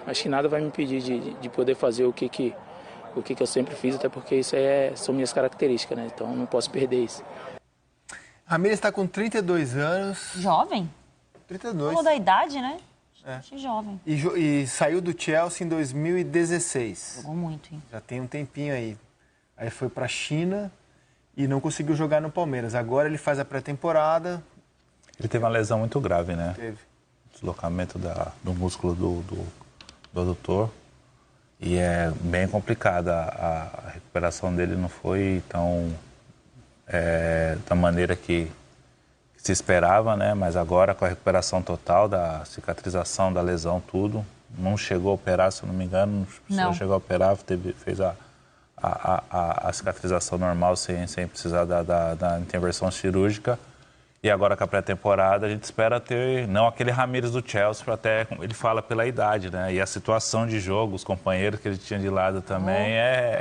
acho que nada vai me impedir de poder fazer o que eu sempre fiz, até porque isso aí são minhas características, né? Então não posso perder isso. Ramírez está com 32 anos. Jovem? 32. Falou da idade, né? É. Achei jovem. E saiu do Chelsea em 2016. Jogou muito, hein? Já tem um tempinho aí. Aí foi para a China e não conseguiu jogar no Palmeiras. Agora ele faz a pré-temporada. Ele teve uma lesão muito grave, né? Teve. Deslocamento do músculo do adutor. E é bem complicada. A recuperação dele não foi tão da maneira que se esperava, né? Mas agora com a recuperação total da cicatrização da lesão, tudo, não chegou a operar, se eu não me engano, não chegou a operar, fez a cicatrização normal sem precisar da intervenção cirúrgica. E agora com a pré-temporada a gente espera ter, não aquele Ramírez do Chelsea, até ele fala pela idade, né? E a situação de jogo, os companheiros que ele tinha de lado também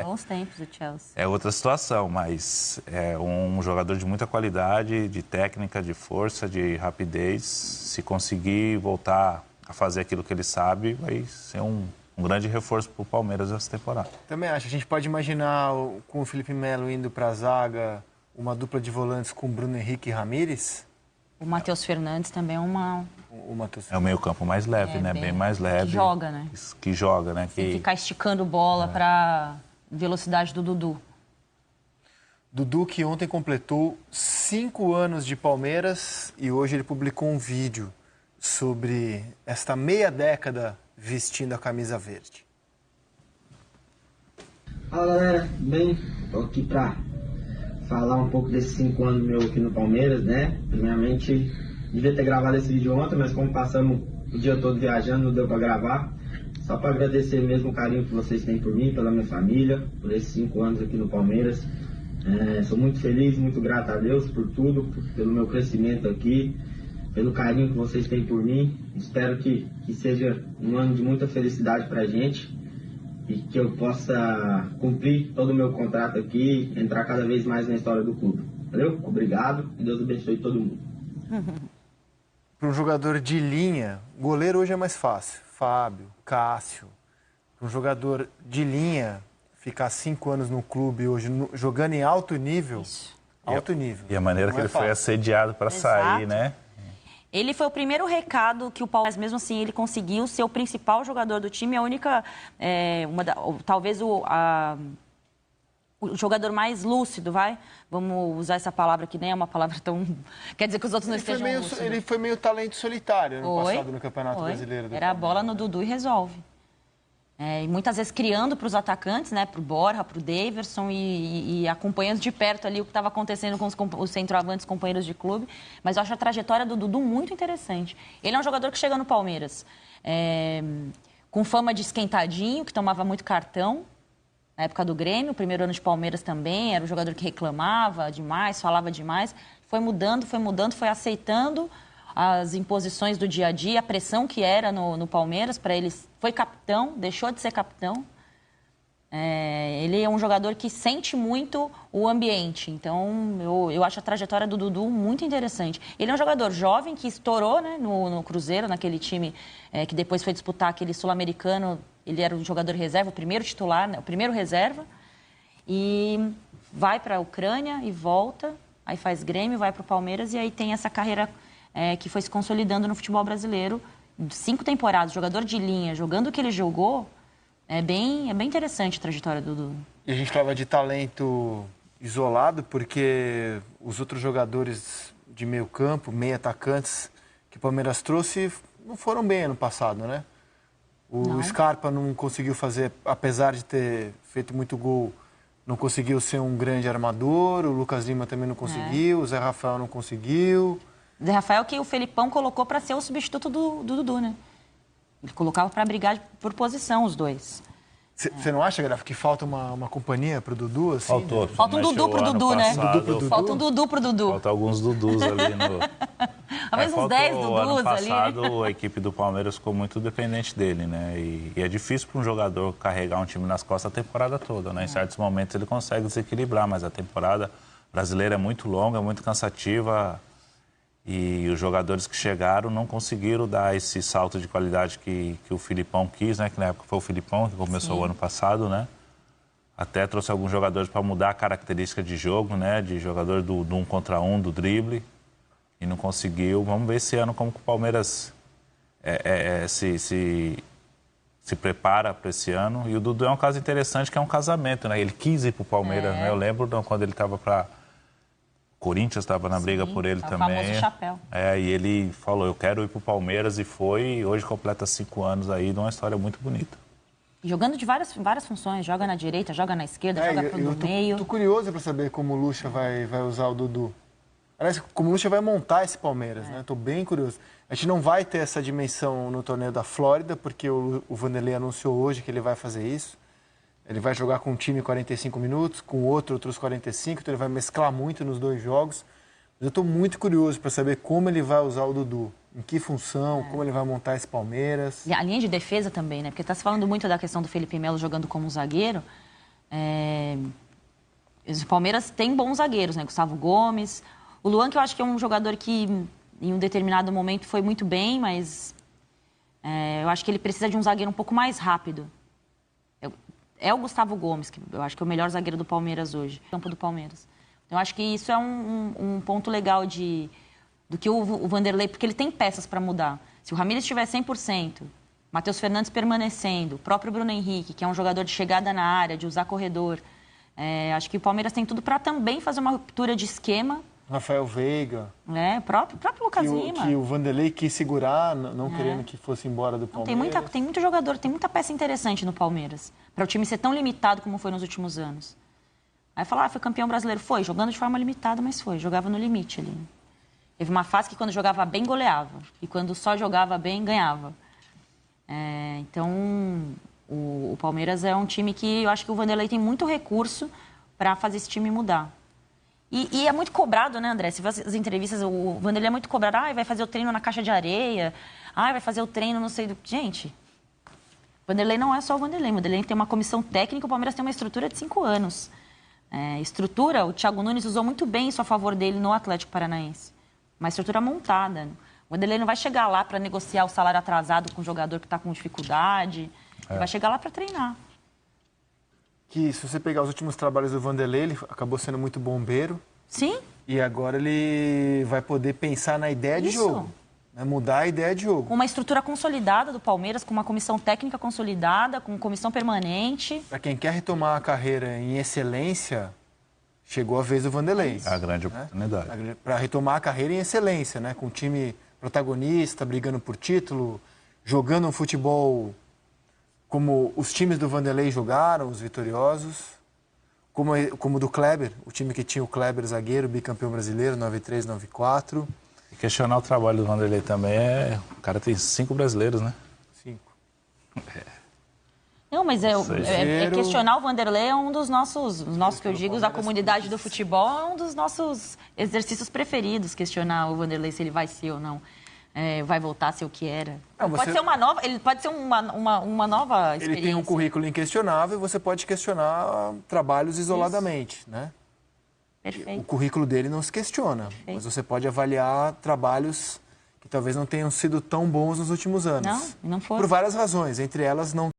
Bons tempos do Chelsea. É outra situação, mas é um jogador de muita qualidade, de técnica, de força, de rapidez. Se conseguir voltar a fazer aquilo que ele sabe, vai ser um grande reforço para o Palmeiras essa temporada. Também acho. A gente pode imaginar com o Felipe Melo indo para a zaga, uma dupla de volantes com Bruno Henrique e Ramírez. O Matheus Fernandes também é uma... É o meio-campo mais leve, né? Bem mais leve. Que joga, né? Que joga, né? Sem ficar esticando bola para velocidade do Dudu. Dudu, que ontem completou 5 anos de Palmeiras e hoje ele publicou um vídeo sobre esta meia década vestindo a camisa verde. Fala, galera, tudo bem? Tô aqui pra falar um pouco desses 5 anos meu aqui no Palmeiras, né? Primeiramente, devia ter gravado esse vídeo ontem, mas como passamos o dia todo viajando, não deu pra gravar. Só para agradecer mesmo o carinho que vocês têm por mim, pela minha família, por esses 5 anos aqui no Palmeiras. Sou muito feliz, muito grato a Deus por tudo, pelo meu crescimento aqui, pelo carinho que vocês têm por mim. Espero que seja um ano de muita felicidade pra gente e que eu possa cumprir todo o meu contrato aqui, entrar cada vez mais na história do clube. Valeu? Obrigado e Deus abençoe todo mundo. Para um jogador de linha, goleiro hoje é mais fácil. Fábio, Cássio. Para um jogador de linha, ficar 5 anos no clube hoje, jogando em alto nível. Alto nível. E a maneira que ele foi assediado para sair, né? Ele foi o primeiro recado que o Palmeiras, mesmo assim, ele conseguiu ser o principal jogador do time, a única, talvez o jogador mais lúcido, vai? Vamos usar essa palavra que nem é uma palavra tão... Quer dizer que os outros não estejam lúcidos. Ele foi meio talento solitário no passado no Campeonato Brasileiro. Era a bola no Dudu e resolve. E muitas vezes criando para os atacantes, né, para o Borja, para o Daverson e acompanhando de perto ali o que estava acontecendo com os centroavantes, companheiros de clube. Mas eu acho a trajetória do Dudu muito interessante. Ele é um jogador que chega no Palmeiras com fama de esquentadinho, que tomava muito cartão. Na época do Grêmio, o primeiro ano de Palmeiras também, era um jogador que reclamava demais, falava demais. Foi mudando, foi aceitando as imposições do dia a dia, a pressão que era no Palmeiras para ele. Foi capitão, deixou de ser capitão. Ele é um jogador que sente muito o ambiente. Então, eu acho a trajetória do Dudu muito interessante. Ele é um jogador jovem que estourou, né, no Cruzeiro, naquele time que depois foi disputar aquele sul-americano. Ele era um jogador reserva, o primeiro titular, né, o primeiro reserva. E vai para a Ucrânia e volta. Aí faz Grêmio, vai para o Palmeiras e aí tem essa carreira que foi se consolidando no futebol brasileiro. 5 temporadas, jogador de linha, jogando o que ele jogou, é bem interessante a trajetória do Dudu. E a gente falava de talento isolado, porque os outros jogadores de meio campo, meio atacantes, que o Palmeiras trouxe, não foram bem ano passado, né? O Scarpa não conseguiu fazer, apesar de ter feito muito gol, não conseguiu ser um grande armador, o Lucas Lima também não conseguiu, o Zé Rafael não conseguiu. Zé Rafael que o Felipão colocou para ser o substituto do Dudu, né? Ele colocava para brigar por posição os dois. Você não acha, Graf, que falta uma companhia pro Dudu? Assim, Faltou. Falta um Dudu pro Dudu, né? Falta um Dudu pro Dudu. Falta alguns Dudus ali no... Talvez uns 10 Dudus ali. Ano passado, a equipe do Palmeiras ficou muito dependente dele, né? E é difícil para um jogador carregar um time nas costas a temporada toda, né? Em certos momentos ele consegue desequilibrar, mas a temporada brasileira é muito longa, muito cansativa. E os jogadores que chegaram não conseguiram dar esse salto de qualidade que o Filipão quis, né? Que na época foi o Filipão que começou o ano passado, né? Até trouxe alguns jogadores para mudar a característica de jogo, né? De jogador do 1 contra 1, do drible. E não conseguiu. Vamos ver esse ano como que o Palmeiras se prepara para esse ano. E o Dudu é um caso interessante, que é um casamento, né? Ele quis ir para o Palmeiras, né? Eu lembro quando ele estava para... Corinthians estava na briga por ele também. O famoso chapéu. E ele falou, eu quero ir para o Palmeiras, e foi. E hoje completa 5 anos aí de uma história muito bonita. Jogando de várias funções, joga na direita, joga na esquerda, joga pro meio. Tô curioso para saber como o Lucha vai usar o Dudu. Aliás, como o Lucha vai montar esse Palmeiras, né? Tô bem curioso. A gente não vai ter essa dimensão no torneio da Flórida, porque o Vanderlei anunciou hoje que ele vai fazer isso. Ele vai jogar com um time 45 minutos, com outros 45, então ele vai mesclar muito nos 2 jogos. Mas eu estou muito curioso para saber como ele vai usar o Dudu, em que função, como ele vai montar esse Palmeiras. E a linha de defesa também, né? Porque está se falando muito da questão do Felipe Melo jogando como zagueiro. O Palmeiras tem bons zagueiros, né? Gustavo Gomes. O Luan, que eu acho que é um jogador que em um determinado momento foi muito bem, mas eu acho que ele precisa de um zagueiro um pouco mais rápido. É o Gustavo Gomes, que eu acho que é o melhor zagueiro do Palmeiras hoje, campo do Palmeiras. Então, eu acho que isso é um ponto legal do que o Vanderlei, porque ele tem peças para mudar. Se o Ramires estiver 100%, Matheus Fernandes permanecendo, o próprio Bruno Henrique, que é um jogador de chegada na área, de usar corredor, acho que o Palmeiras tem tudo para também fazer uma ruptura de esquema. Rafael Veiga. Próprio Lucas Lima. Que o Vanderlei quis segurar, não querendo que fosse embora do Palmeiras. Tem muito jogador, tem muita peça interessante no Palmeiras. Para o time ser tão limitado como foi nos últimos anos. Aí falar, foi campeão brasileiro. Foi, jogando de forma limitada, mas foi. Jogava no limite ali. Teve uma fase que quando jogava bem, goleava. E quando só jogava bem, ganhava. Então, o Palmeiras é um time que eu acho que o Vanderlei tem muito recurso para fazer esse time mudar. E é muito cobrado, né, André? Se você as entrevistas, o Vanderlei é muito cobrado. Vai fazer o treino na caixa de areia. Vai fazer o treino não sei do... Gente, o Vanderlei não é só o Vanderlei. O Vanderlei tem uma comissão técnica, o Palmeiras tem uma estrutura de 5 anos. Estrutura, o Thiago Nunes usou muito bem isso a favor dele no Atlético Paranaense. Uma estrutura montada. O Vanderlei não vai chegar lá para negociar o salário atrasado com o jogador que está com dificuldade. Ele vai chegar lá para treinar. Que se você pegar os últimos trabalhos do Vanderlei, ele acabou sendo muito bombeiro. Sim. E agora ele vai poder pensar na ideia de jogo. Né? Mudar a ideia de jogo. Com uma estrutura consolidada do Palmeiras, com uma comissão técnica consolidada, com comissão permanente. Para quem quer retomar a carreira em excelência, chegou a vez do Vanderlei. A grande oportunidade. Para retomar a carreira em excelência, né? Com o time protagonista, brigando por título, jogando um futebol como os times do Vanderlei jogaram, os vitoriosos, como o do Kleber, o time que tinha o Kleber zagueiro, bicampeão brasileiro, 93, 94. E questionar o trabalho do Vanderlei também o cara tem 5 brasileiros, né? 5. Não, mas questionar o Vanderlei é um dos nossos que eu digo, da comunidade do futebol, é um dos nossos exercícios preferidos, questionar o Vanderlei se ele vai ser ou não. Vai voltar a ser o que era. Pode ser uma nova, ele pode ser uma nova experiência. Ele tem um currículo inquestionável e você pode questionar trabalhos isoladamente, né? Perfeito. O currículo dele não se questiona, mas você pode avaliar trabalhos que talvez não tenham sido tão bons nos últimos anos. Não foram. Por várias razões, entre elas não